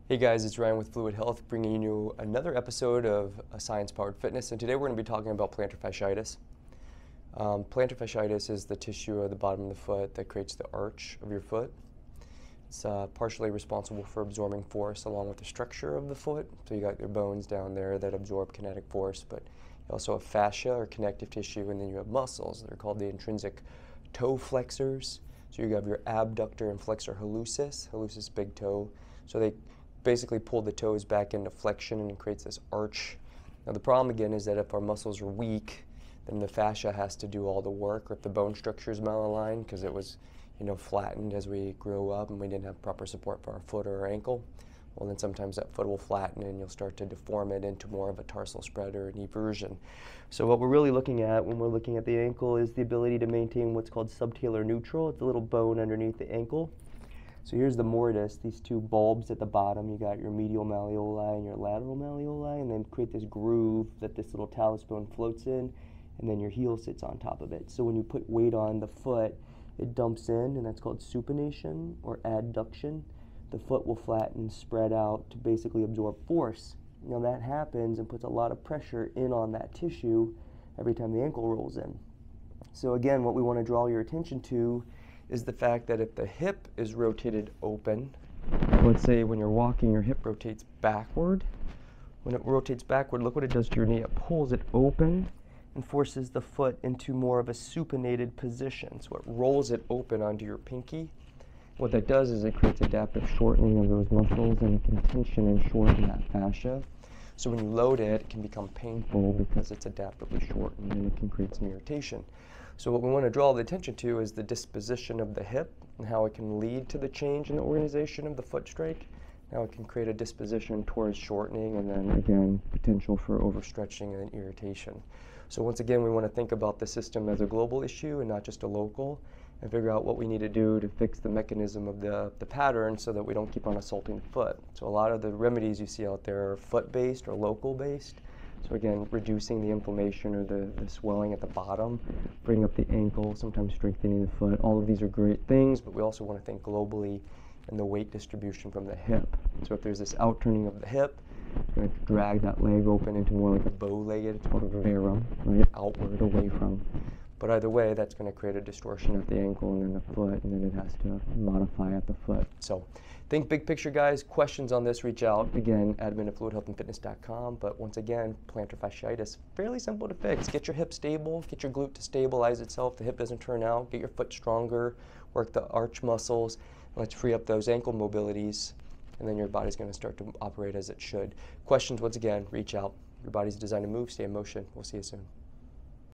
Hey guys, it's Ryan with Fluid Health, bringing you another episode of Science-Powered Fitness, and today we're going to be talking about plantar fasciitis. Plantar fasciitis is the tissue at the bottom of the foot that creates the arch of your foot. It's partially responsible for absorbing force along with the structure of the foot. So you got your bones down there that absorb kinetic force, but you also have fascia or connective tissue, and then you have muscles. They're called the intrinsic toe flexors. So you have your abductor and flexor hallucis, big toe. So they basically pull the toes back into flexion and creates this arch. Now the problem again is that if our muscles are weak, then the fascia has to do all the work, or if the bone structure is malaligned because it was flattened as we grew up and we didn't have proper support for our foot or our ankle, well then sometimes that foot will flatten and you'll start to deform it into more of a tarsal spread or an eversion. So what we're really looking at when we're looking at the ankle is the ability to maintain what's called subtalar neutral. It's a little bone underneath the ankle. So here's the mortise, these two bulbs at the bottom. You got your medial malleoli and your lateral malleoli, and then create this groove that this little talus bone floats in, and then your heel sits on top of it. So when you put weight on the foot, it dumps in, and that's called supination or adduction. The foot will flatten, spread out to basically absorb force. Now that happens and puts a lot of pressure in on that tissue every time the ankle rolls in. So again, what we want to draw your attention to is the fact that if the hip is rotated open, let's say when you're walking, your hip rotates backward. When it rotates backward, look what it does to your knee. It pulls it open and forces the foot into more of a supinated position. So it rolls it open onto your pinky. What that does is it creates adaptive shortening of those muscles, and it can tension and shorten that fascia. So when you load it, it can become painful because it's adaptively shortened, and it can create some irritation. So what we want to draw the attention to is the disposition of the hip and how it can lead to the change in the organization of the foot strike. Now it can create a disposition towards shortening, and then again, potential for overstretching and irritation. So once again, we want to think about the system as a global issue and not just a local, and figure out what we need to do to fix the mechanism of the pattern so that we don't keep on assaulting the foot. So a lot of the remedies you see out there are foot-based or local-based. So again, reducing the inflammation or the swelling at the bottom, bring up the ankle, sometimes strengthening the foot. All of these are great things, but we also want to think globally in the weight distribution from the hip. So if there's this outturning of the hip, you're going to drag that leg open into more like a bow-legged, it's called a varum, right, outward, away from. But either way, that's going to create a distortion at the ankle and then the foot, and then it has to modify at the foot. So think big picture, guys. Questions on this, reach out. Again, admin@fluidhealthandfitness.com. But once again, plantar fasciitis, fairly simple to fix. Get your hip stable, get your glute to stabilize itself. The hip doesn't turn out. Get your foot stronger, work the arch muscles, and let's free up those ankle mobilities, and then your body's going to start to operate as it should. Questions, once again, reach out. Your body's designed to move, stay in motion. We'll see you soon.